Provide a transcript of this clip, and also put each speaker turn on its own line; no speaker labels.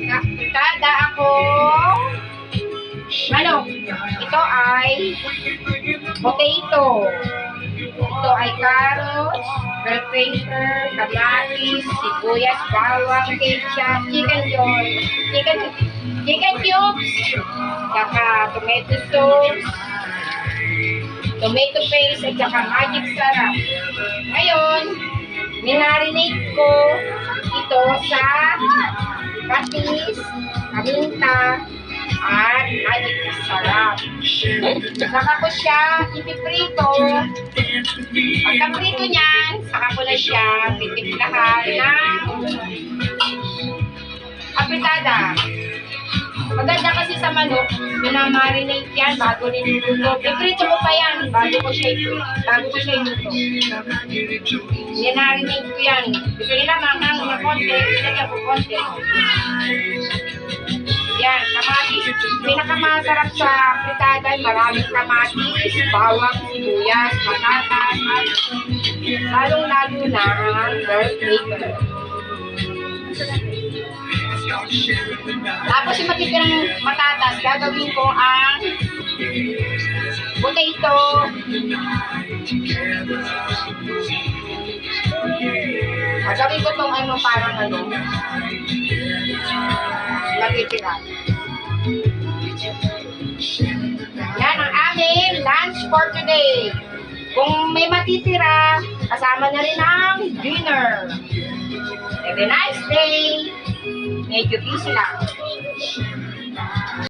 Magpitada ako. Manok. Ito ay potato. Ito ay carrots, bell pepper, kamatis, sibuyas, bawang, ketchup, chicken cubes, saka tomato sauce, tomato paste, at saka magic sarap. Ngayon, minarinate ko ito sa patis, paminta, at magic sarap. Saka ko siya ipiprito. Pagka-prito niyan, saka ko na siya pitimplahan ng apritada. Maganda kasi sa manok, minamarinate yan bago niluluto. Piprito mo pa yan bago ko siya iluto. Minarinate ko yan. Gusto nila manghang na konti, ilagyan ko konti. Yan, kamatis. Pinakamasarap sa fritada ay maraming kamatis, bawang, sibuyas, patatas, at lalong-lalo na ang bell pepper. Tapos yung matitirang patatas, gagawin ko ang potato. Gagawin ko itong parang natitira. Yan ang aming lunch for today. Kung may matitira, kasama na rin ang dinner. Have a nice day. Medyo busy lang.